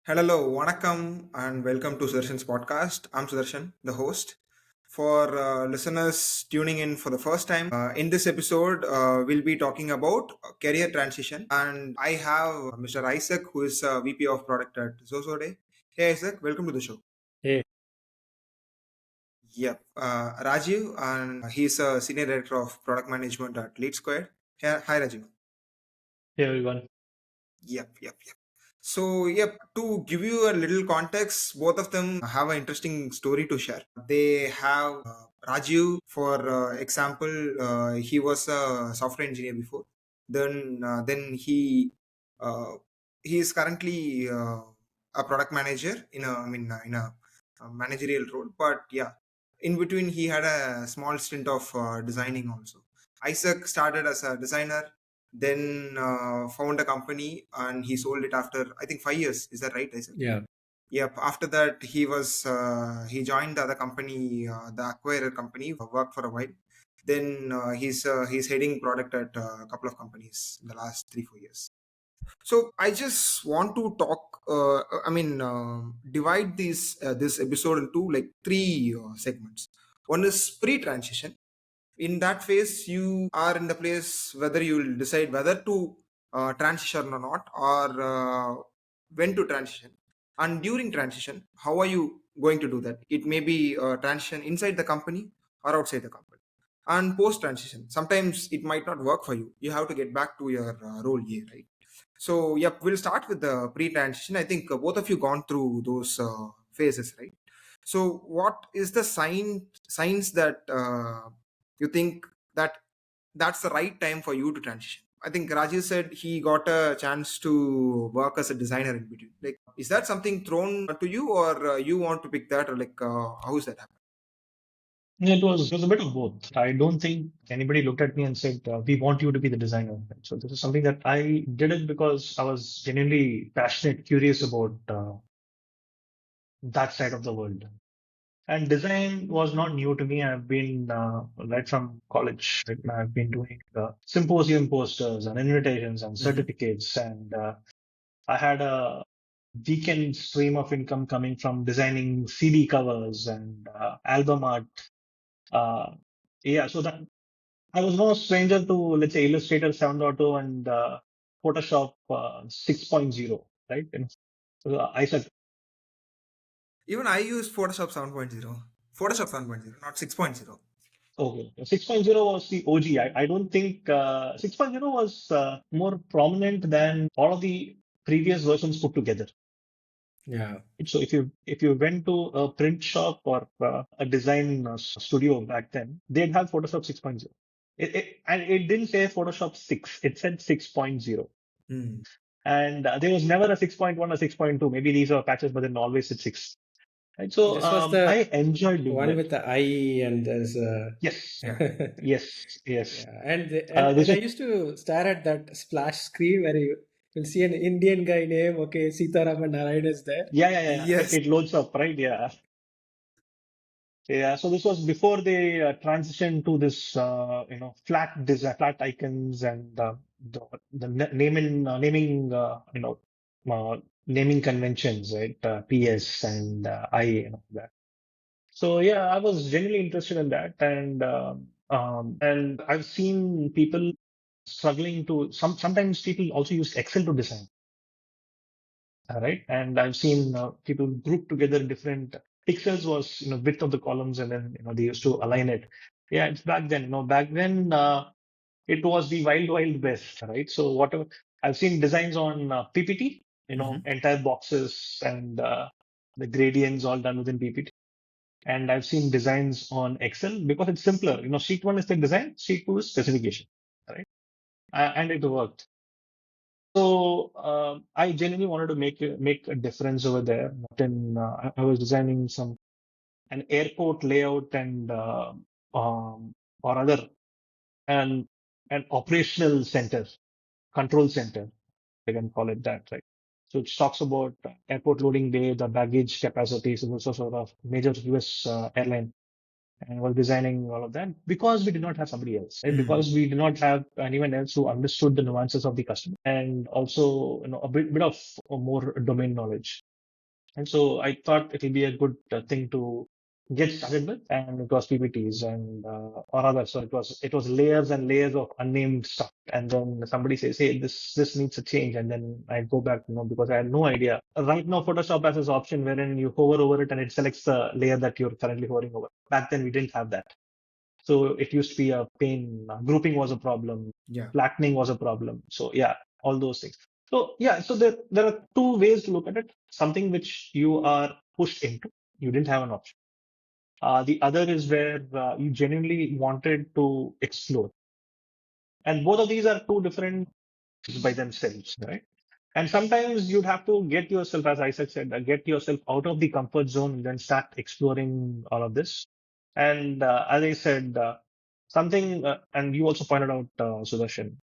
Hello, Vanakkam, and welcome to Sudarshan's podcast. I'm Sudarshan, the host. For listeners tuning in for the first time, in this episode, we'll be talking about career transition. And I have Mr. Isaac, who is VP of Product at Zozode. Hey, Isaac, welcome to the show. Hey, Yep. Rajiv, and he's a Senior Director of Product Management at Lead Squared. Hi, Rajiv. hey everyone. Yep. So, to give you a little context, both of them have an interesting story to share. They have Rajiv, for example, he was a software engineer before. Then uh, he is currently a product manager in a managerial role. But yeah, in between he had a small stint of designing also. Isaac started as a designer, then found a company and he sold it after I think 5 years. Is that right, Isaac? Yeah. Yep. After that, he joined the other company, the acquirer company, worked for a while. Then he's heading product at a couple of companies in the last 3 4 years. So I just want to talk. Divide this episode into like three segments. One is pre-transition. In that phase you are in the place whether you'll decide whether to transition or not, or when to transition. And during transition, how are you going to do that? It may be transition inside the company or outside the company. And post transition, sometimes it might not work for you, you have to get back to your role here, right? So yep, we'll start with the pre transition. I think both of you gone through those phases, right? So what is the signs that you think that that's the right time for you to transition? I think Rajiv said he got a chance to work as a designer in between. Like, is that something thrown to you, or you want to pick that, or like, how is that happen? It was a bit of both. I don't think anybody looked at me and said, "We want you to be the designer." Right? So this is something that I did it because I was genuinely passionate, curious about that side of the world. And design was not new to me. I've been right from college. Right? I've been doing symposium posters and invitations and Mm-hmm. certificates, and I had a weekend stream of income coming from designing CD covers and album art. Uh, yeah, so that I was no stranger to, let's say, Illustrator 7.0 and Photoshop 6.0, right? And so I said, Even I use Photoshop 7.0. Photoshop 7.0, not 6.0. okay, 6.0 was the OG. I don't think 6.0 was more prominent than all of the previous versions put together. Yeah. So if you went to a print shop or a design studio back then, they'd have Photoshop 6.0. And it didn't say Photoshop 6, it said 6.0. Hmm. And there was never a 6.1 or 6.2. Maybe these are patches, but then always at 6. Right? So This was the I enjoyed doing one that. with the eye and there's a Yes, Yeah. yes. yeah, and This and I is used to stare at that splash screen where you'll see an Indian guy name. Okay, Sitaraman Narayan is there. yeah. Yes. It loads up, right? Yeah. Yeah, so this was before they transitioned to this, flat design, flat icons and naming, naming conventions, right? PS and I, that. So yeah, I was genuinely interested in that, and I've seen people struggling to sometimes people also use Excel to design. Right? And I've seen people group together different pixels was width of the columns, and then they used to align it. Yeah, it's back then. Back then it was the wild west, right? So whatever I've seen designs on PPT, Hmm. entire boxes and the gradients all done within PPT. And I've seen designs on Excel because it's simpler. Sheet one is the design, sheet two is specification, right? And it worked. So I genuinely wanted to make a difference over there. Then I was designing an airport layout and or other and an operational center, control center. I can call it that, right? So it talks about airport loading bay, the baggage capacity. So this was sort of major US airline, and was designing all of that because we did not have somebody else, right? Hmm. Because we did not have anyone else who understood the nuances of the customer and also a bit of more domain knowledge. And so I thought it will be a good thing to get started with, and it was PPTs and or rather, so it was layers and layers of unnamed stuff, and then somebody says, "Hey, this needs a change," and then I go back, because I had no idea. Right now, Photoshop has this option wherein you hover over it and it selects the layer that you're currently hovering over. Back then, we didn't have that, so it used to be a pain. Grouping was a problem, Yeah. flattening was a problem. So yeah, all those things. So yeah, so there are two ways to look at it. Something which you are pushed into, you didn't have an option. The other is where you genuinely wanted to explore. And both of these are two different by themselves, right? And sometimes you'd have to get yourself, as Isaac said, get yourself out of the comfort zone and then start exploring all of this. And as I said, something, and you also pointed out, Sudarshan,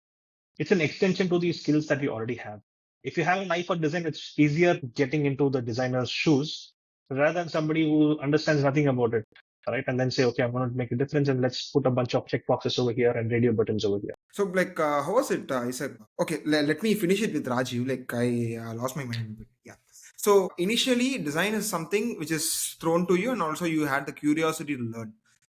it's an extension to the skills that we already have. If you have an eye for design, it's easier getting into the designer's shoes rather than somebody who understands nothing about it, right? And then say, okay, I'm going to make a difference and let's put a bunch of checkboxes over here and radio buttons over here. So, like, how was it, Isaac? Okay, let me finish it with Rajiv. Like, I lost my mind a bit. Yeah. So, initially, design is something which is thrown to you, and also you had the curiosity to learn.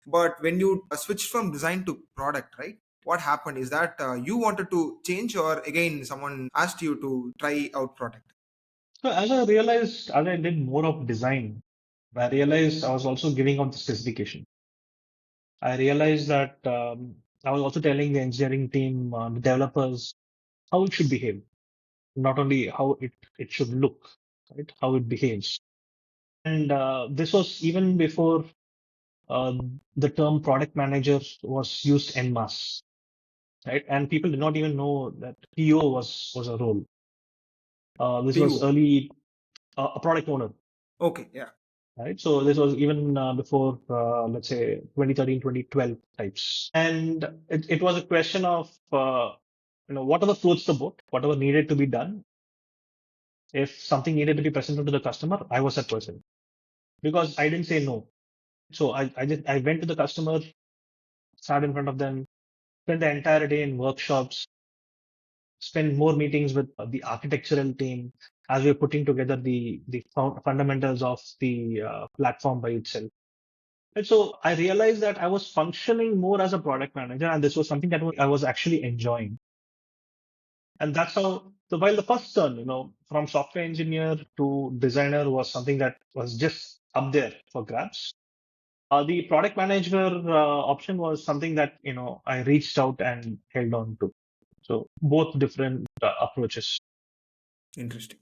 But when you switched from design to product, right? What happened is that you wanted to change, or again, someone asked you to try out product. So as I realized, as I did more of design, I realized I was also giving out the specification. I realized that I was also telling the engineering team, the developers, how it should behave, not only how it should look, right? How it behaves. And this was even before uh, the term product manager was used en masse, right? And people did not even know that PO was a role. This was PO. early a product owner, Okay, yeah. right? So this was even before, let's say, 2013, 2012 types. And it was a question of, whatever floats the boat, whatever needed to be done. If something needed to be presented to the customer, I was that person because I didn't say no. So I went to the customer, sat in front of them, spent the entire day in workshops, spent more meetings with the architectural team as we were putting together the fundamentals of the platform by itself. And so I realized that I was functioning more as a product manager, and this was something that I was actually enjoying. And that's how, so while the first turn, from software engineer to designer was something that was just up there for grabs. The product manager option was something that, I reached out and held on to. So both different approaches. Interesting.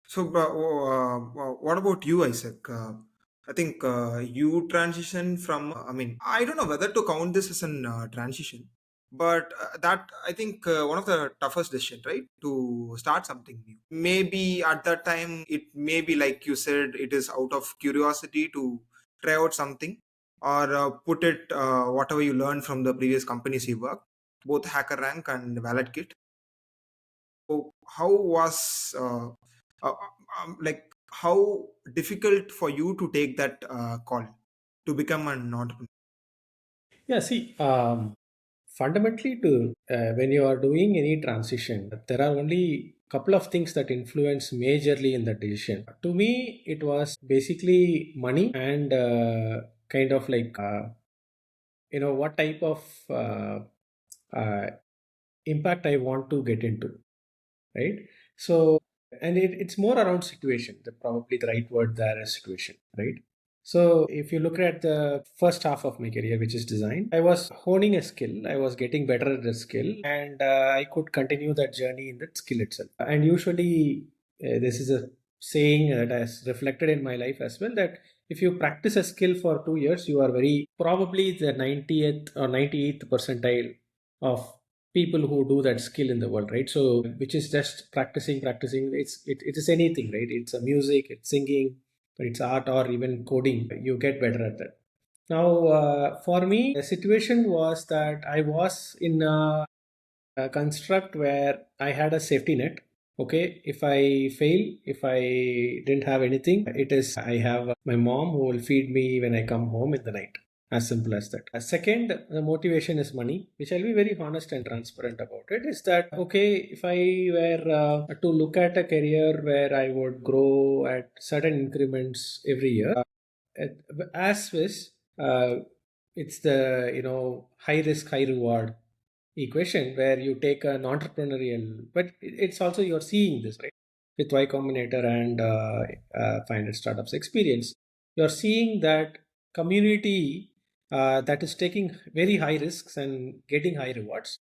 So, what about you, Isaac? I think you transition from, I mean, I don't know whether to count this as an transition, but that I think one of the toughest decision, right? To start something new. Maybe at that time, it may be like you said, it is out of curiosity to try out something or put it whatever you learned from the previous companies you worked, both HackerRank and ValidKit. So how was like how difficult for you to take that call to become an entrepreneur? Yeah, see, fundamentally, to when you are doing any transition, there are only couple of things that influence majorly in the decision. To me, it was basically money and kind of like what type of uh, impact I want to get into, right? So, and it's more around situation. Probably the right word there is situation, right? So, if you look at the first half of my career, which is design, I was honing a skill. I was getting better at the skill, and I could continue that journey in that skill itself. And usually, this is a saying that has reflected in my life as well, that if you practice a skill for 2 years, you are very probably the 90th or 98th percentile of people who do that skill in the world, right? So which is just practicing. It is anything, right? It's a music, it's singing, it's art, or even coding. You get better at that. Now, for me, the situation was that I was in a construct where I had a safety net. Okay, if I fail, if I didn't have anything, it is I have my mom who will feed me when I come home in the night. As simple as that. Second, the motivation is money, which I'll be very honest and transparent about it. Is that okay? If I were to look at a career where I would grow at certain increments every year, as is, it's the high risk, high reward equation where you take an entrepreneurial, but it's also you're seeing this right with Y Combinator and 500 startups experience. You're seeing that community that is taking very high risks and getting high rewards,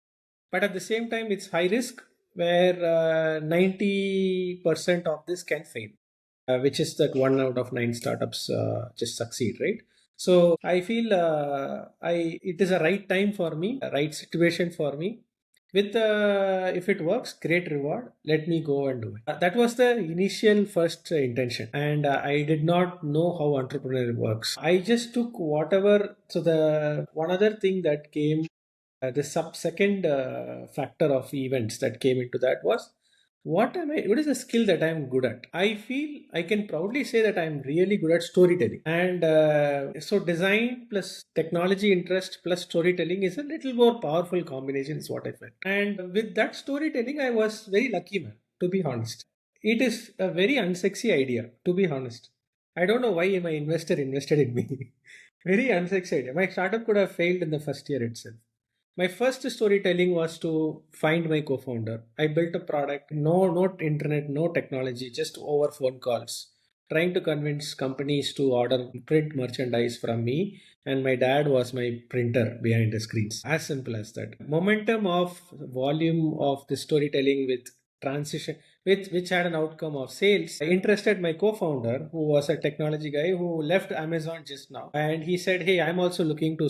but at the same time, it's high risk where 90% of this can fail, which is that one out of nine startups just succeed, right? So I feel it is a right time for me, a right situation for me. With if it works, great reward. Let me go and do it. That was the initial first intention, and I did not know how entrepreneur works. I just took whatever. So the one other thing that came, the second factor of events that came into that was what is the skill that I'm good at. I feel I can proudly say that I'm really good at storytelling, and so design plus technology interest plus storytelling is a little more powerful combination is what I felt. And with that storytelling I was very lucky, man, to be honest. It is a very unsexy idea, to be honest. I don't know why my investor invested in me. Very unsexy idea. My startup could have failed in the first year itself. My first storytelling was to find my co-founder. I built a product, no internet, no technology, just over phone calls, trying to convince companies to order print merchandise from me, and my dad was my printer behind the screens. As simple as that. Momentum of volume of the storytelling with transition, with which had an outcome of sales. I interested my co-founder, who was a technology guy who left Amazon just now, and he said, "Hey, I'm also looking to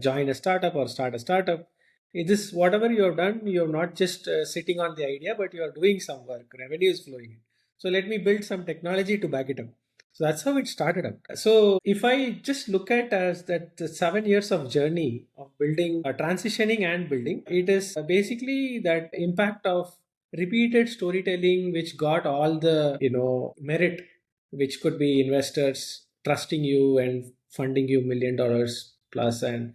join a startup or start a startup. It is whatever you have done, you're not just sitting on the idea, but you are doing some work. Revenue is flowing in. So let me build some technology to back it up." So that's how it started up. So if I just look at as that the 7 years of journey of building, transitioning and building, it is basically that impact of repeated storytelling, which got all the merit, which could be investors trusting you and funding you $1 million plus, and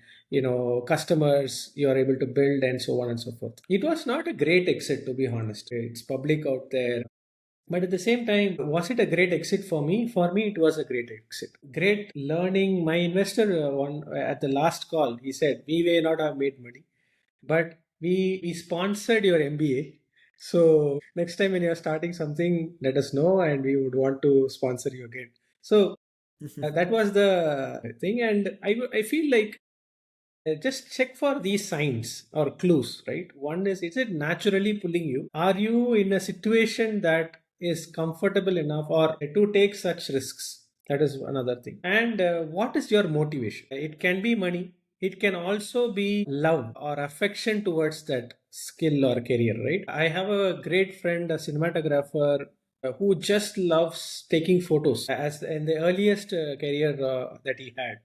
customers you are able to build, and so on and so forth. It was not a great exit, to be honest. It's public out there, but at the same time, was it a great exit for me? For me, it was a great exit. Great learning. My investor, one at the last call, he said, "We may not have made money, but we sponsored your MBA. So next time when you're starting something, let us know, and we would want to sponsor you again." So that was the thing, and I feel like just check for these signs or clues, right? One is it naturally pulling you? Are you in a situation that is comfortable enough or to take such risks? That is another thing. And what is your motivation? It can be money. It can also be love or affection towards that skill or career, right? I have a great friend, a cinematographer, who just loves taking photos as in the earliest career that he had.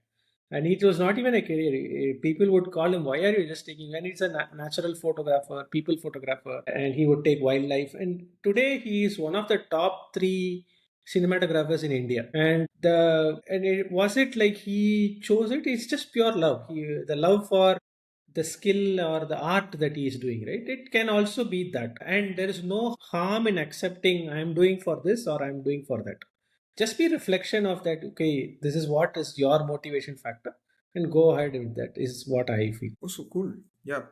And it was not even a career. People would call him, "Why are you just taking?" And it's a natural photographer, people photographer, and he would take wildlife. And today he is one of the top three cinematographers in India. Was it like he chose it? It's just pure love. The love for the skill or the art that he is doing, right? It can also be that, and there is no harm in accepting I'm doing for this or I'm doing for that. Just be reflection of that. Okay, this is what is your motivation factor, and go ahead with that is what I feel. Oh, so cool. Yeah.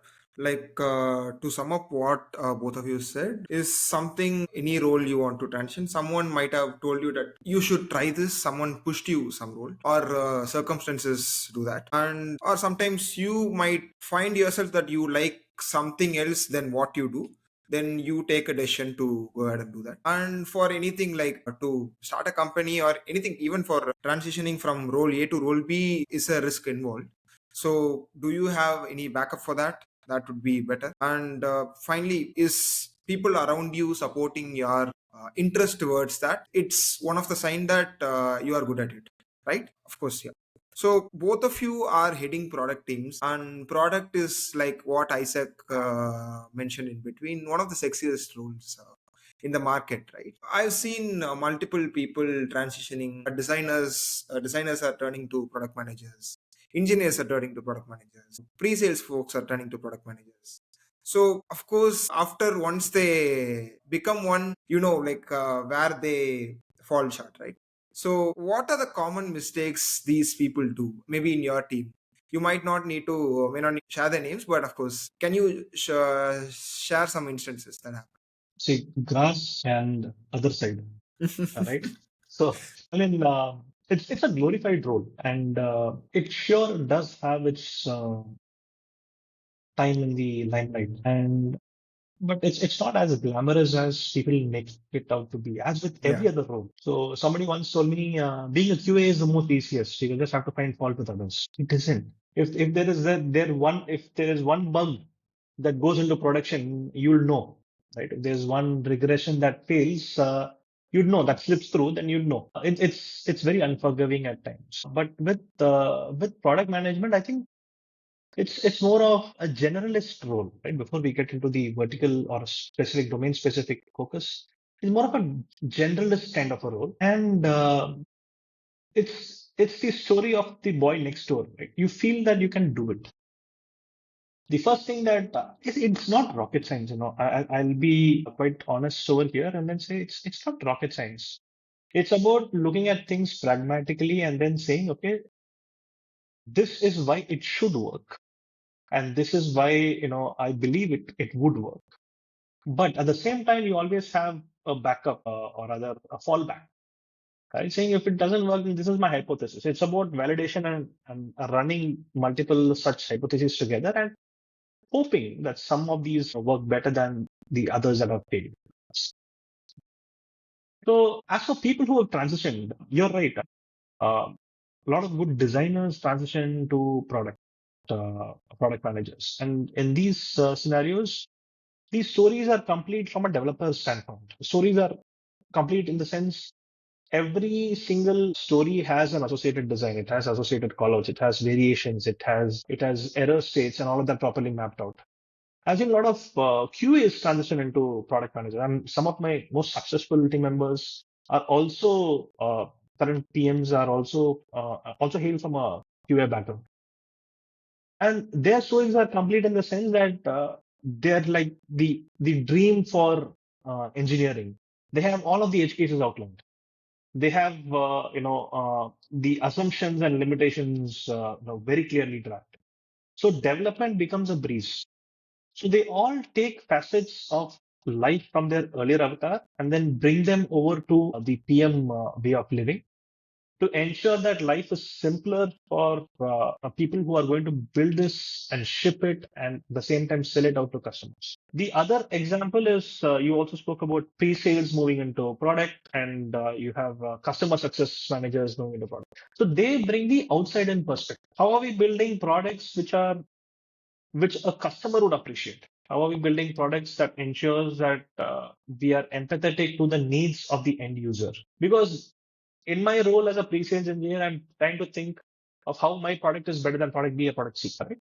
Like to sum up what both of you said is something, any role you want to transition, someone might have told you that you should try this, someone pushed you some role, or circumstances do that. And or sometimes you might find yourself that you like something else than what you do, then you take a decision to go ahead and do that. And for anything like to start a company or anything, even for transitioning from role A to role B, is a risk involved. So do you have any backup for that? That would be better. And finally, is people around you supporting your interest towards that? It's one of the sign that you are good at it, right? Of course, yeah. So both of you are heading product teams, and product is like what Isaac mentioned in between, one of the sexiest roles in the market, right? I've seen multiple people transitioning. Designers are turning to product managers. engineers are turning to product managers, pre-sales folks are turning to product managers. So of course, after once they become one, where they fall short, right? So what are the common mistakes these people do? Maybe in your team, you might not need to, may not need to share their names, but of course, can you share some instances that happen? See, grass and other side, all right? So, I mean, it's a glorified role, and it sure does have its time in the limelight. And but it's not as glamorous as people make it out to be, as with Yeah. every other role. So somebody once told me, being a QA is the most easiest. You just have to find fault with others. It isn't. If there is if there is one bug that goes into production, you'll know, right? If there's one regression that fails, you'd know that slips through, then you'd know. It's very unforgiving at times. But with product management, I think it's more of a generalist role, right? Before we get into the vertical or specific domain specific focus, it's more of a generalist kind of a role, and it's the story of the boy next door, right? You feel that you can do it. The first thing that it's not rocket science, I'll be quite honest over here and then say it's not rocket science. It's about looking at things pragmatically and then saying, okay, this is why it should work. And this is why, I believe it would work. But at the same time, you always have a backup or rather a fallback, right? Saying if it doesn't work, then this is my hypothesis. It's about validation and running multiple such hypotheses together and hoping that some of these work better than the others that have failed. So as for people who have transitioned, you're right. A lot of good designers transition to product managers. And in these scenarios, these stories are complete from a developer's standpoint. Stories are complete in the sense every single story has an associated design. It has associated callouts. It has variations. It has error states and all of that properly mapped out. I've seen a lot of QAs transition into product manager, and some of my most successful team members are also current PMs are also hail from a QA background. And their stories are complete in the sense that they're like the dream for engineering. They have all of the edge cases outlined. They have the assumptions and limitations very clearly drafted. So development becomes a breeze. So they all take facets of life from their earlier avatar and then bring them over to the PM way of living to ensure that life is simpler for people who are going to build this and ship it and at the same time sell it out to customers. The other example is you also spoke about pre-sales moving into product and you have customer success managers moving into product. So they bring the outside in perspective. How are we building products which a customer would appreciate? How are we building products that ensures that we are empathetic to the needs of the end user? Because in my role as a pre-sales engineer, I'm trying to think of how my product is better than product B or product C, right?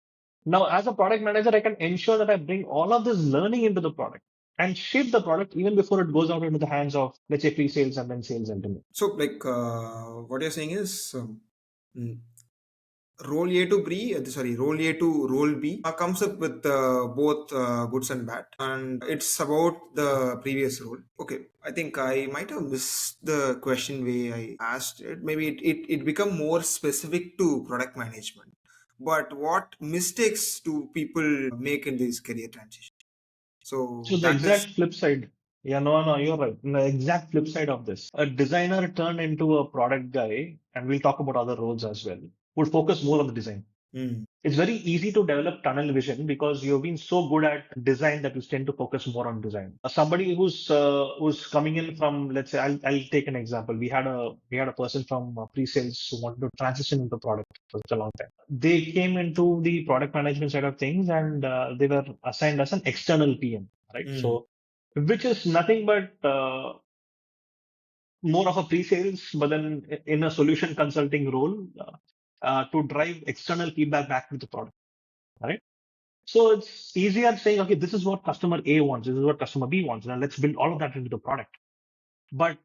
Now, as a product manager, I can ensure that I bring all of this learning into the product and shape the product even before it goes out into the hands of, let's say, pre-sales and then sales and delivery. So, what you're saying is, mm, role A to role A to role B comes up with both goods and bad, and it's about the previous role. Okay, I think I might have missed the question way I asked it. Maybe it become more specific to product management. But what mistakes do people make in this career transition? So So the that is. exact flip side. Yeah, no, you're right. The exact flip side of this. A designer turned into a product guy, and we'll talk about other roles as well, would focus more on the design. Mm. It's very easy to develop tunnel vision because you've been so good at design that you tend to focus more on design. Somebody who's coming in from, let's say, I'll take an example. We had a person from pre-sales who wanted to transition into product for such a long time. They came into the product management side of things and they were assigned as an external PM, right? Mm. So, which is nothing but more of a pre-sales, but then in a solution consulting role to drive external feedback back to the product, right? So it's easier saying, okay, this is what customer A wants, this is what customer B wants, and let's build all of that into the product. But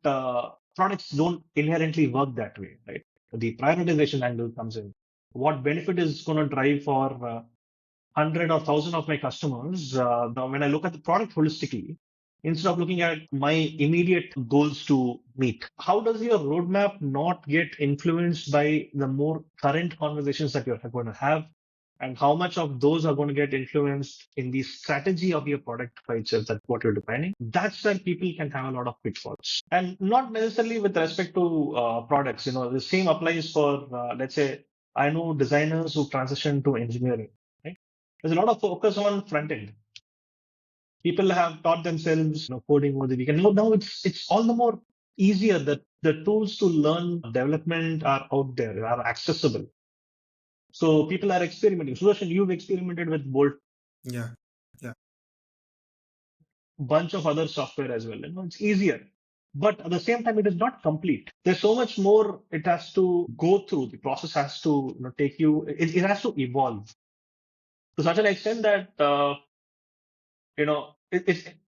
products don't inherently work that way, right? The prioritization angle comes in. what benefit is going to drive for 100 or 1,000 of my customers. Now, when I look at the product holistically, instead of looking at my immediate goals to meet, how does your roadmap not get influenced by the more current conversations that you're going to have? And how much of those are going to get influenced in the strategy of your product by itself, that what you're defining? That's where people can have a lot of pitfalls. And not necessarily with respect to products. The same applies for, let's say, I know designers who transition to engineering, right? There's a lot of focus on front end. People have taught themselves coding over the weekend. Now it's all the more easier that the tools to learn development are out there, are accessible. So people are experimenting. Sudarshan, you've experimented with Bolt, Yeah, yeah. bunch of other software as well. It's easier. But at the same time, it is not complete. There's so much more it has to go through. The process has to take you, it has to evolve to such an extent that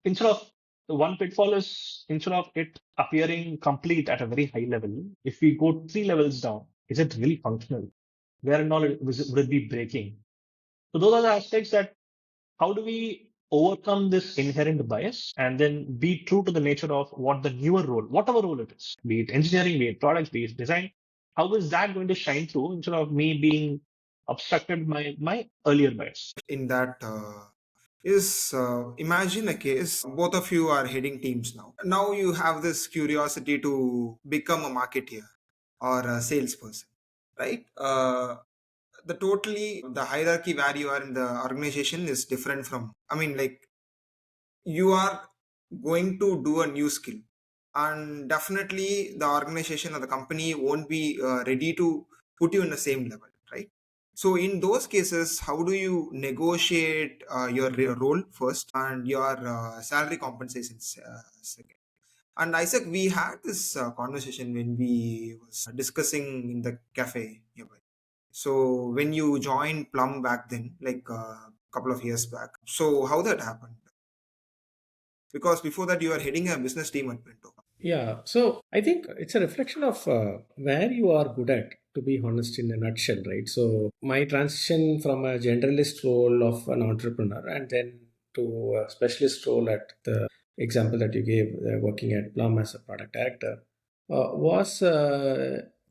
instead of the one pitfall is, instead of it appearing complete at a very high level, if we go 3 levels down, is it really functional? Where and all would it be breaking? So those are the aspects that, how do we overcome this inherent bias and then be true to the nature of what the newer role, whatever role it is, be it engineering, be it products, be it design, how is that going to shine through instead of me being obstructed by my earlier bias? In that is imagine a case, both of you are heading teams now. Now you have this curiosity to become a marketeer or a salesperson, right? The hierarchy where you are in the organization is different from, I mean, like, you are going to do a new skill, and definitely the organization or the company won't be ready to put you in the same level, right? So in those cases, how do you negotiate your role first and your salary compensation second? And Isaac, we had this conversation when we was discussing in the cafe nearby. So when you joined Plum back then, like a couple of years back, so how that happened? Because before that, you are heading a business team at Pinto. Yeah, so I think it's a reflection of where you are good at, to be honest, in a nutshell, right? So my transition from a generalist role of an entrepreneur and then to a specialist role at the example that you gave, working at Plum as a product director, was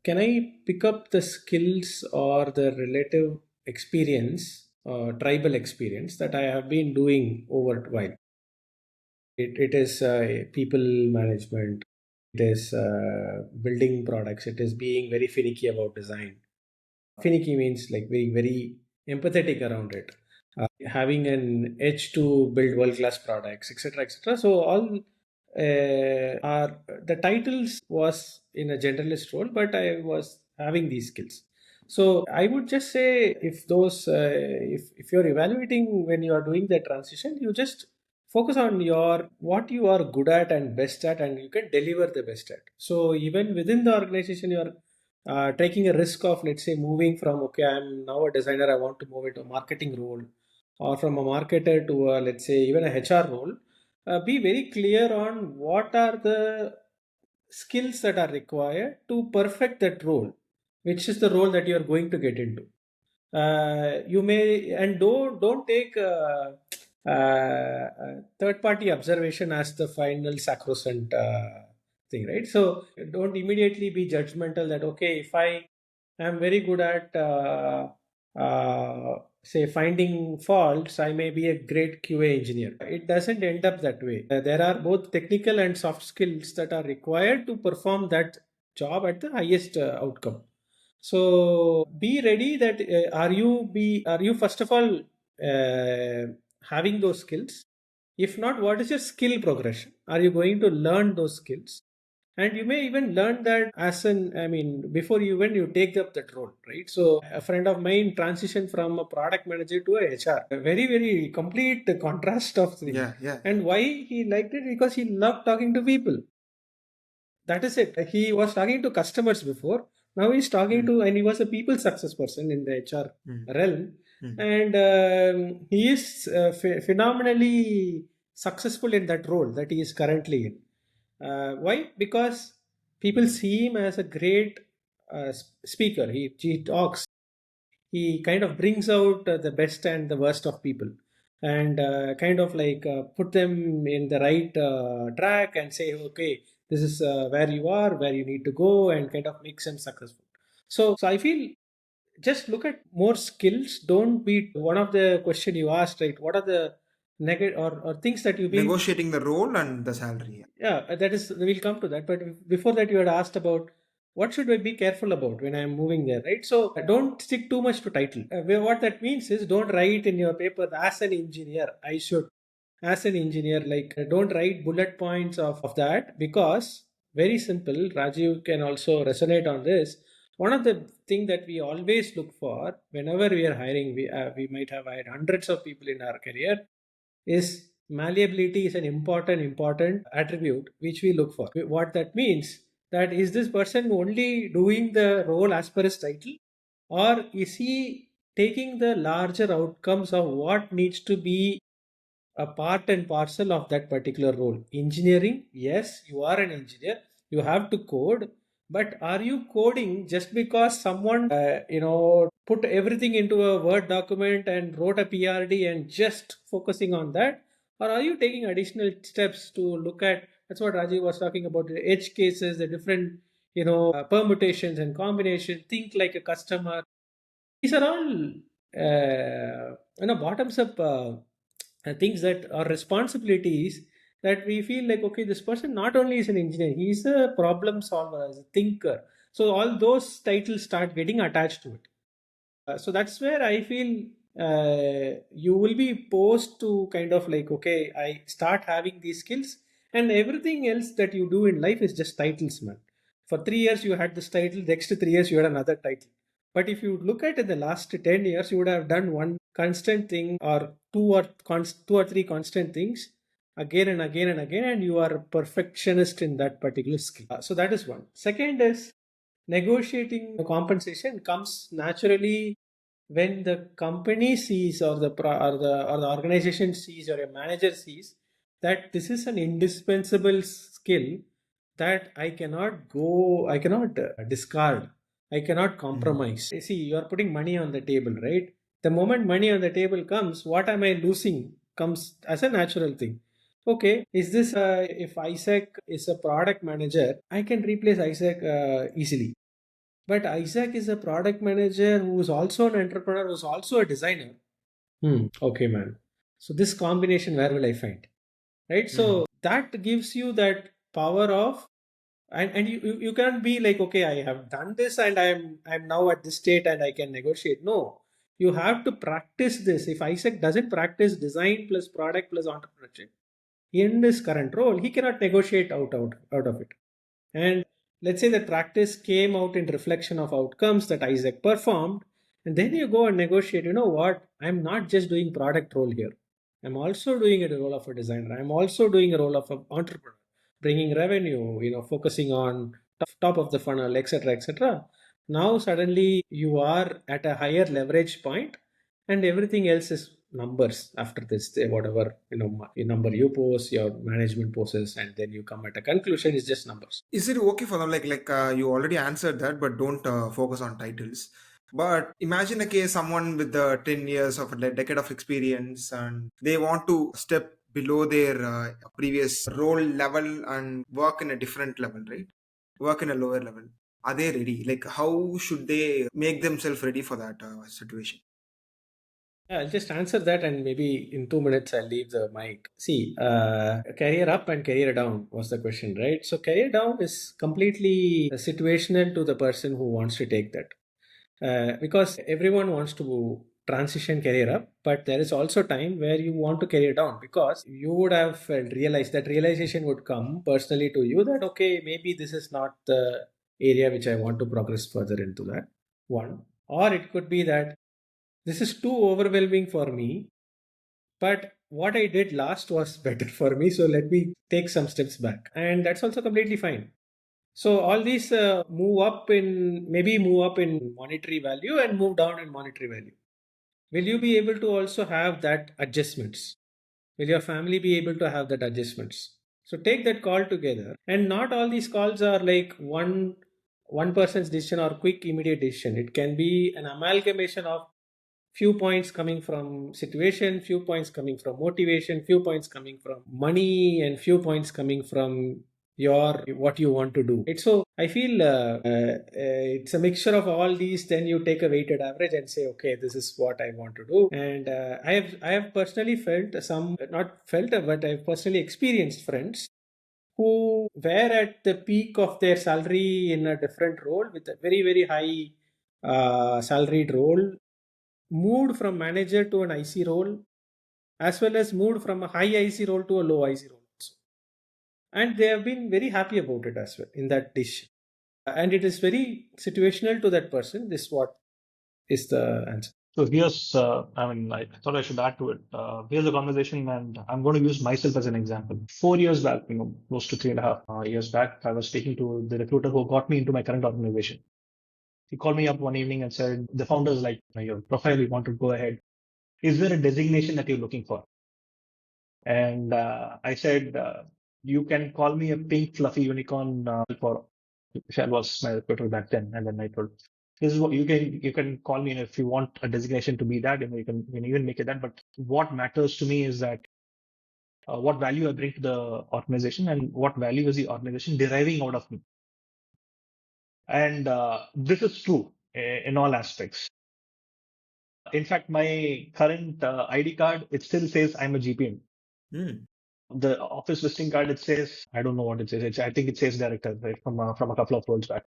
can I pick up the skills or the relative experience, tribal experience that I have been doing over a while? It is people management, it is building products, it is being very finicky about design. Finicky means like being very empathetic around it, having an edge to build world class products, etc., etc. So all are the titles was in a generalist role, but I was having these skills. So I would just say, if those if you're evaluating when you are doing the transition, you just focus on your what you are good at and best at, and you can deliver the best at. So even within the organization, you're taking a risk of, let's say, moving from, okay, I'm now a designer, I want to move into a marketing role, or from a marketer to a, let's say, even a HR role. Be very clear on what are the skills that are required to perfect that role, which is the role that you are going to get into. You may, and don't take third party observation as the final sacrosanct thing, right? So don't immediately be judgmental that, okay, if I am very good at say finding faults, I may be a great QA engineer. It doesn't end up that way. There are both technical and soft skills that are required to perform that job at the highest outcome. So be ready that are you first of all having those skills? If not, what is your skill progression? Are you going to learn those skills? And you may even learn that as an, I mean, before you when you take up that role, right? So a friend of mine transitioned from a product manager to a HR. A very, very complete contrast of thing. Yeah, yeah. And why he liked it? Because he loved talking to people. That is it. He was talking to customers before. Now he's talking to, and he was a people success person in the HR realm. And he is phenomenally successful in that role that he is currently in. Why? Because people see him as a great speaker. He talks. he kind of brings out the best and the worst of people, and kind of like put them in the right track and say, okay, this is where you are, where you need to go, and kind of makes them successful. So I feel just look at more skills. Don't be one of the question you asked, right? What are the negative or things that you've been Negotiating the role and the salary. yeah, that is, we'll come to that. But before that, you had asked about what should I be careful about when I'm moving there, right? So don't stick too much to title. What that means is don't write in your paper as an engineer. I should, as an engineer, like don't write bullet points of that, because very simple. Rajiv can also resonate on this. One of the thing that we always look for whenever we are hiring, we might have hired hundreds of people in our career, is malleability is an important attribute which we look for. What that means, that is this person only doing the role as per his title, or is he taking the larger outcomes of what needs to be a part and parcel of that particular role. Engineering, yes, you are an engineer, you have to code, but are you coding just because someone put everything into a word document and wrote a PRD and just focusing on that, or are you taking additional steps to look at, that's what Rajiv was talking about, the edge cases, the different permutations and combinations, think like a customer. These are all bottoms up things that are responsibilities, that we feel like, okay, this person not only is an engineer, he's a problem solver, as a thinker. So all those titles start getting attached to it. So that's where I feel you will be posed to kind of like, okay, I start having these skills, and everything else that you do in life is just titles, man. For 3 years you had this title, next 3 years you had another title. But if you look at in the last 10 years, you would have done one constant thing, or two or three constant things again and again and again, and you are a perfectionist in that particular skill. So that is one. Second is negotiating compensation comes naturally when the company sees, or the organization sees, or a manager sees that this is an indispensable skill that I cannot discard, I cannot compromise. See, you are putting money on the table, right? The moment money on the table comes, what am I losing comes as a natural thing. Okay, is this if Isaac is a product manager, I can replace Isaac easily. But Isaac is a product manager who is also an entrepreneur, who is also a designer. Okay, man. So this combination, where will I find? Right? So that gives you that power of, and you can't be like, okay, I have done this and I'm now at this state and I can negotiate. No. You have to practice this. If Isaac doesn't practice design plus product plus entrepreneurship in his current role, he cannot negotiate out of it. And let's say that practice came out in reflection of outcomes that Isaac performed, and then you go and negotiate. You know what? I'm not just doing product role here. I'm also doing a role of a designer. I'm also doing a role of an entrepreneur, bringing revenue. Focusing on top of the funnel, etc., etc. Now suddenly you are at a higher leverage point, and everything else is numbers after this. Whatever your number you post, your management poses, and then you come at a conclusion is just numbers. Is it okay for them, you already answered that, but don't focus on titles? But imagine a case, someone with 10 years of a decade of experience, and they want to step below their previous role level and work in a different level, right? Work in a lower level. Are they ready? Like, how should they make themselves ready for that situation? Yeah, I'll just answer that, and maybe in 2 minutes I'll leave the mic. See, career up and career down was the question, right? So career down is completely situational to the person who wants to take that. Because everyone wants to transition career up, but there is also time where you want to career down, because you would have realized that realization would come personally to you that, okay, maybe this is not the area which I want to progress further into that one. Or it could be that this is too overwhelming for me, but what I did last was better for me, so let me take some steps back, and that's also completely fine. So all these move up in monetary value and move down in monetary value. Will you be able to also have that adjustments? Will your family be able to have that adjustments? So take that call together, and not all these calls are like one one person's decision or quick immediate decision. It can be an amalgamation of few points coming from situation, few points coming from motivation, few points coming from money, and few points coming from your what you want to do. It's so I feel it's a mixture of all these. Then you take a weighted average and say, okay, this is what I want to do. And I have personally felt some, not felt, but I've personally experienced friends who were at the peak of their salary in a different role with a very very high salaried role, moved from manager to an IC role, as well as moved from a high IC role to a low IC role also. And they have been very happy about it as well in that dish. And it is very situational to that person. This is what is the answer. So here's, I thought I should add to it. Here's a conversation, and I'm going to use myself as an example. 4 years back, close to 3.5 years back, I was speaking to the recruiter who got me into my current organization. He called me up one evening and said, the founders like your profile, we want to go ahead. Is there a designation that you're looking for? And I said, you can call me a pink fluffy unicorn for Michelle was my recruiter back then. And then I told, this is what you can call me, and if you want a designation to be that, you can even make it that. But what matters to me is that what value I bring to the organization and what value is the organization deriving out of me. And this is true in all aspects. In fact, my current ID card, it still says I'm a GPM. The office visiting card, it says, I don't know what it says. I think it says director, right, from a couple of roles back.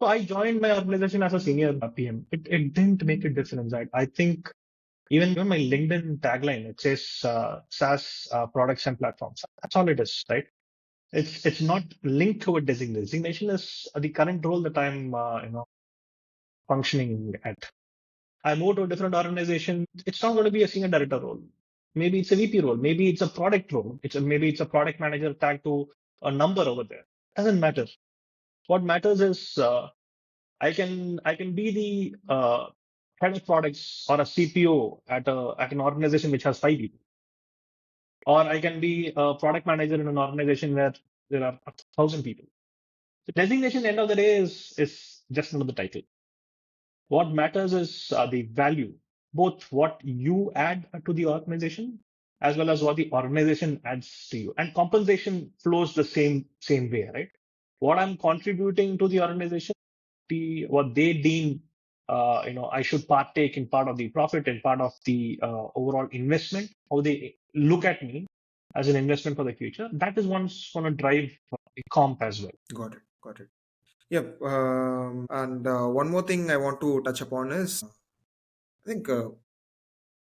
So I joined my organization as a senior PM. It didn't make a difference. I think even my LinkedIn tagline, it says SaaS products and platforms. That's all it is, right? It's not linked to a designation. Designation is the current role that I'm functioning at. I move to a different organization. It's not going to be a senior director role. Maybe it's a VP role. Maybe it's a product role. Maybe it's a product manager tagged to a number over there. Doesn't matter. What matters is I can be the head of products or a CPO at an organization which has 5 people, or I can be a product manager in an organization where there are 1,000 people. The designation, at the end of the day, is just another title. What matters is the value, both what you add to the organization as well as what the organization adds to you. And compensation flows the same way, right? What I'm contributing to the organization, what they deem, I should partake in part of the profit and part of the overall investment, how they look at me as an investment for the future. That is what's going to drive comp as well. Got it. Got it. Yep. And one more thing I want to touch upon is I think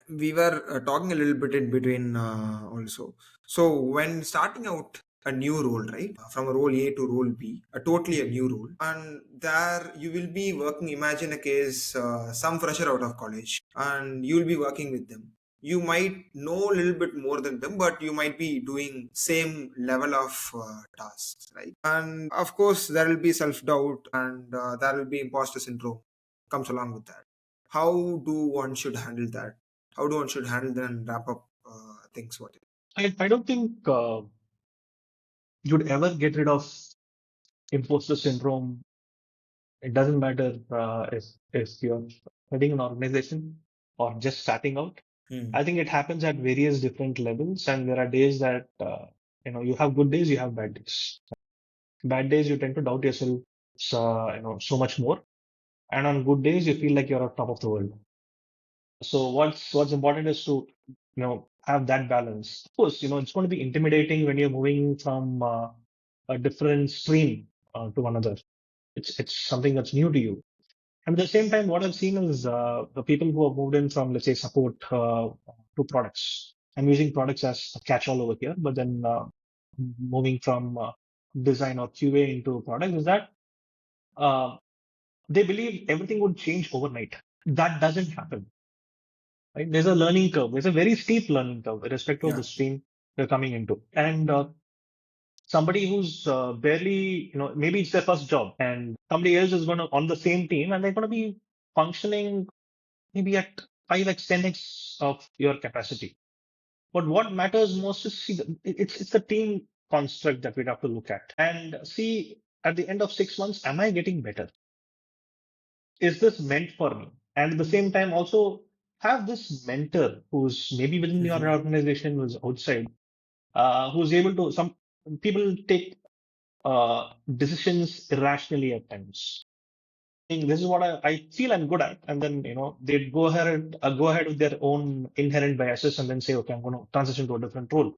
we were talking a little bit in between also. So when starting out a new role, right, from a role A to role B, a totally a new role, and there you will be working. Imagine a case, some fresher out of college, and you will be working with them. You might know a little bit more than them, but you might be doing same level of tasks, right? And of course, there will be self doubt, and there will be imposter syndrome comes along with that. How do one should handle that? How do one should handle that and wrap up things? What? I don't think you'd ever get rid of imposter syndrome. It doesn't matter if you're heading an organization or just starting out. I think it happens at various different levels, and there are days that you have good days, you have bad days. Bad days, you tend to doubt yourself, so much more, and on good days, you feel like you're on top of the world. So what's important is to have that balance. Of course, it's going to be intimidating when you're moving from a different stream to another. It's something that's new to you. And at the same time, what I've seen is the people who have moved in from, let's say, support to products. I'm using products as a catch-all over here, but then moving from design or QA into product is that uh, they believe everything would change overnight. That doesn't happen. Right? There's a learning curve. There's a very steep learning curve, irrespective of Yeah. the stream they're coming into. And somebody who's barely, maybe it's their first job, and somebody else is going to on the same team, and they're going to be functioning maybe at 5x, 10x of your capacity. But what matters most is it's the team construct that we'd have to look at and see at the end of 6 months, am I getting better? Is this meant for me? And at the same time, also have this mentor who's maybe within your organization, who's outside, who's able to, some people take decisions irrationally at times. Think this is what I feel I'm good at, and then they go ahead with their own inherent biases, and then say, okay, I'm going to transition to a different role.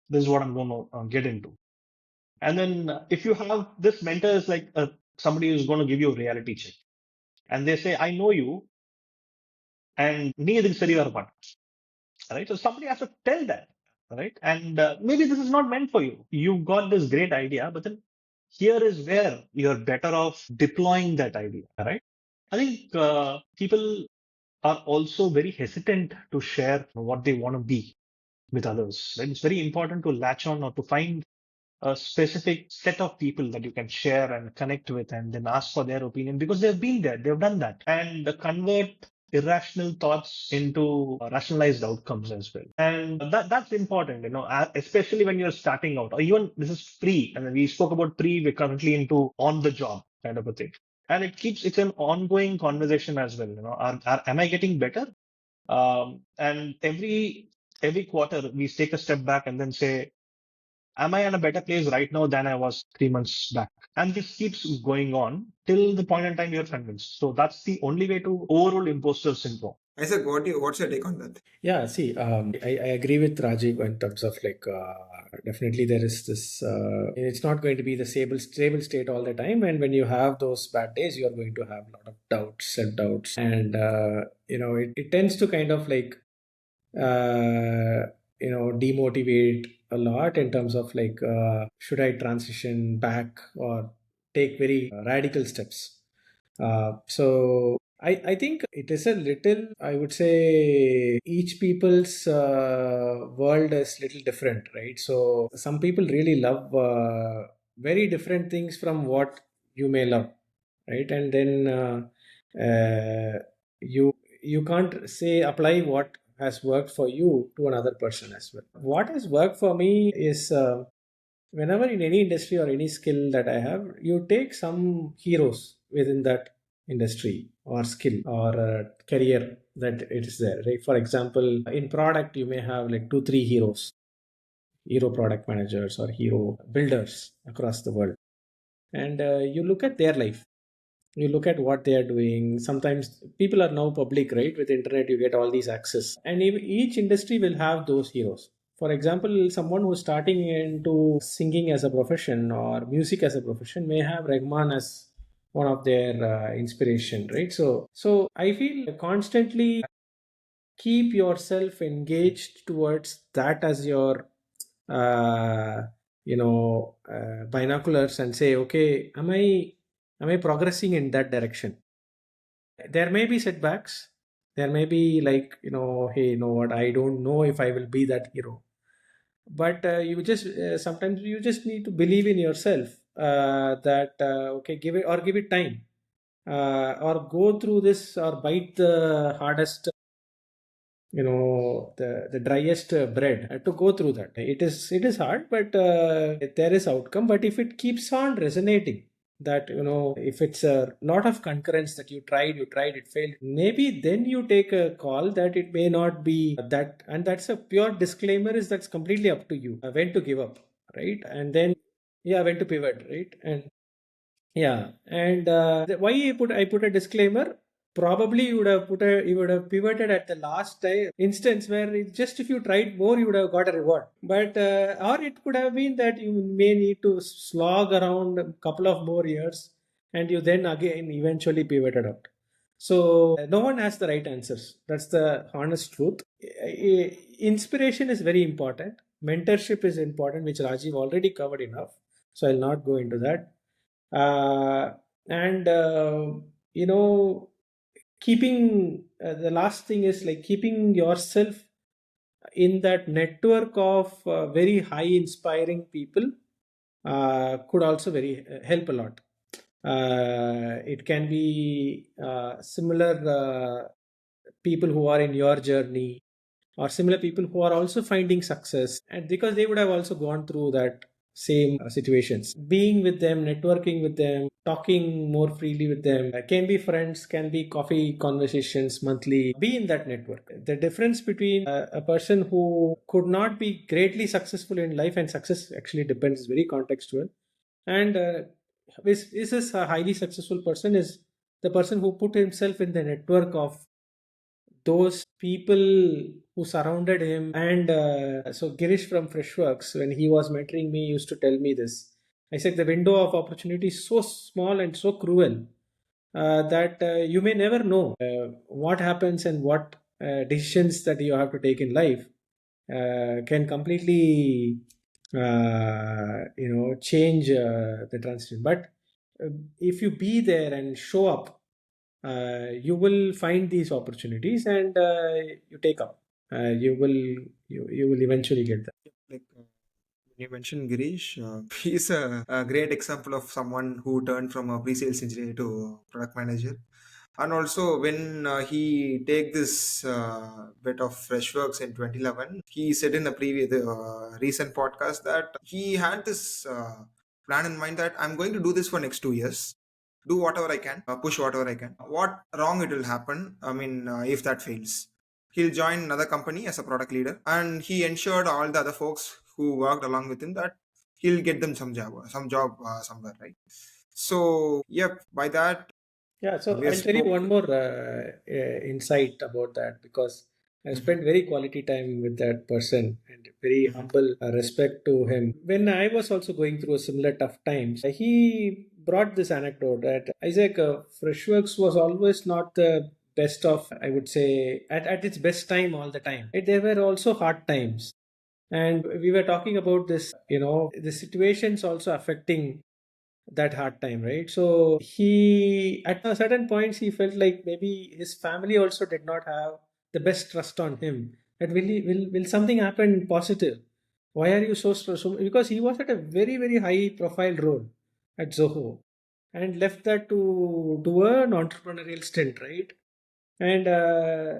This is what I'm going to get into. And then if you have this mentor is like somebody who's going to give you a reality check, and they say, I know you, and neither is one. Right? So somebody has to tell that, right? And maybe this is not meant for you. You've got this great idea, but then here is where you're better off deploying that idea, right? I think people are also very hesitant to share what they want to be with others. Right? It's very important to latch on or to find a specific set of people that you can share and connect with and then ask for their opinion because they've been there, they've done that, and convert irrational thoughts into rationalized outcomes as well. And that's important, especially when you're starting out, or even this is pre, and we spoke about pre, we're currently into on the job kind of a thing. And it's an ongoing conversation as well. Am I getting better? And every quarter we take a step back and then say, am I in a better place right now than I was 3 months back? And this keeps going on till the point in time you're convinced. So that's the only way to overrule imposter syndrome. Isaac, what's your take on that? Yeah, see, I agree with Rajiv in terms of definitely there is this, it's not going to be the stable state all the time. And when you have those bad days, you are going to have a lot of doubts, self-doubts. And, it tends to kind of demotivate a lot in terms of should I transition back or take very radical steps. So I think it is a little, I would say each people's world is little different, right? So some people really love very different things from what you may love, right? And then you can't say apply what has worked for you to another person as well. What has worked for me is whenever in any industry or any skill that I have, you take some heroes within that industry or skill or career that it is there, right? For example, in product, you may have like 2 3 heroes, hero product managers or hero builders across the world, and you look at their life, you look at what they are doing. Sometimes people are now public, right? With internet you get all these access, and each industry will have those heroes. For example, someone who's starting into singing as a profession or music as a profession may have Rahman as one of their inspiration, right? So I feel constantly keep yourself engaged towards that as your binoculars, and say, okay, am I progressing in that direction? There may be setbacks, there may be hey, you know what, I don't know if I will be that hero, but you just sometimes you just need to believe in yourself, that okay, give it time, or go through this or bite the hardest, the driest bread, to go through that. It is hard, but there is outcome. But if it keeps on resonating, that if it's a lot of concurrence, that you tried, it failed, maybe then you take a call that it may not be that, and that's a pure disclaimer, is that's completely up to you, when to give up, right? And then, yeah, when to pivot, right? And yeah, and why I put a disclaimer. Probably you would have pivoted at the last instance, where just if you tried more, you would have got a reward. But or it could have been that you may need to slog around a couple of more years, and you then again eventually pivoted out. So no one has the right answers. That's the honest truth. Inspiration is very important. Mentorship is important, which Rajiv already covered enough. So I'll not go into that. And you know keeping the last thing is like keeping yourself in that network of very high inspiring people could also very help a lot. It can be similar people who are in your journey, or similar people who are also finding success, and because they would have also gone through that same situations. Being with them, networking with them, talking more freely with them, can be friends, can be coffee conversations monthly, be in that network. The difference between a person who could not be greatly successful in life, and success actually depends, is very contextual, and is a highly successful person, is the person who put himself in the network of those people who surrounded him. And so Girish from Freshworks, when he was mentoring me, used to tell me this. I said the window of opportunity is so small and so cruel that you may never know what happens, and what decisions that you have to take in life can completely change the transition. But uh, if you be there and show up, you will find these opportunities, and you take up. You will eventually get that. Like when you mentioned Girish, he's a great example of someone who turned from a pre-sales engineer to product manager. And also, when he take this bit of Freshworks in 2011, he said in a previous recent podcast that he had this plan in mind that I'm going to do this for next 2 years, do whatever I can, push whatever I can. What wrong it will happen? I mean, if that fails, he'll join another company as a product leader, and he ensured all the other folks who worked along with him that he'll get them some job somewhere, right? So, yep. By that, Yeah, so we have I'll tell you spoke. one more insight about that, because I Mhm. spent very quality time with that person, and very Mhm. humble respect to him. When I was also going through a similar tough times, he brought this anecdote that Isaac, Freshworks was always not the best of, I would say, at its best time all the time. There were also hard times. And we were talking about this, the situations also affecting that hard time, right? So he, at a certain points, he felt like maybe his family also did not have the best trust on him. That will something happen positive? Why are you so stressed? Because he was at a very very high profile role at Zoho, and left that to do an entrepreneurial stint, right? And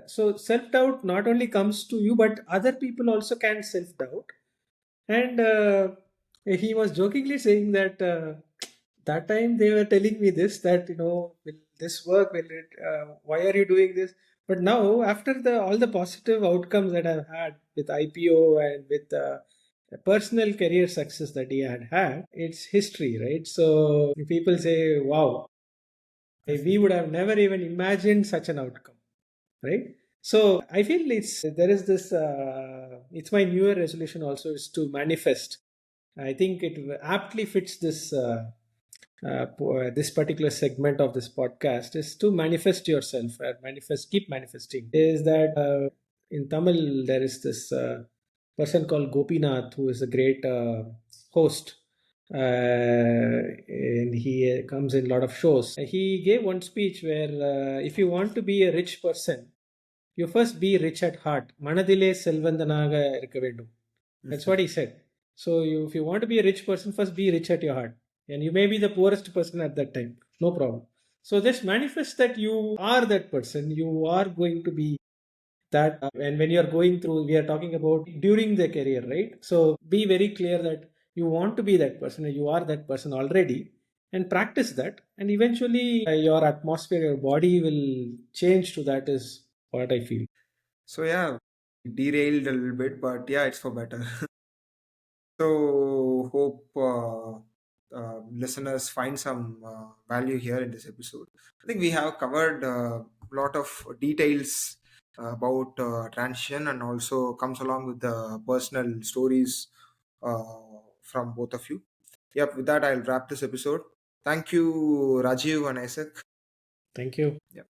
so self doubt not only comes to you, but other people also can self doubt. And he was jokingly saying that that time they were telling me this, that will this work, will it, why are you doing this? But now, after the all the positive outcomes that I've had with IPO, and with personal career success that he had, it's history, right? So people say, wow, we would have never even imagined such an outcome, right? So I feel there is this it's my new year resolution also, is to manifest. I think it aptly fits this particular segment of this podcast, is to manifest yourself. Manifest, keep manifesting. Is that in Tamil there is this person called Gopinath, who is a great host, and he comes in a lot of shows. He gave one speech where, if you want to be a rich person, you first be rich at heart. Manadile selvandanaga irukka vendum. That's what he said. So if you want to be a rich person, first be rich at your heart. And you may be the poorest person at that time. No problem. So just manifest that you are that person. You are going to be that. And when you are going through, we are talking about during the career, right? So be very clear that you want to be that person, and you are that person already. And practice that. And eventually, your atmosphere, your body will change to that, is what I feel. So yeah, derailed a little bit, but yeah, it's for better. So hope listeners find some value here in this episode. I think we have covered a lot of details about transition, and also comes along with the personal stories from both of you. Yep, with that I'll wrap this episode. Thank you, Rajiv and Isaac. Thank you. Yep.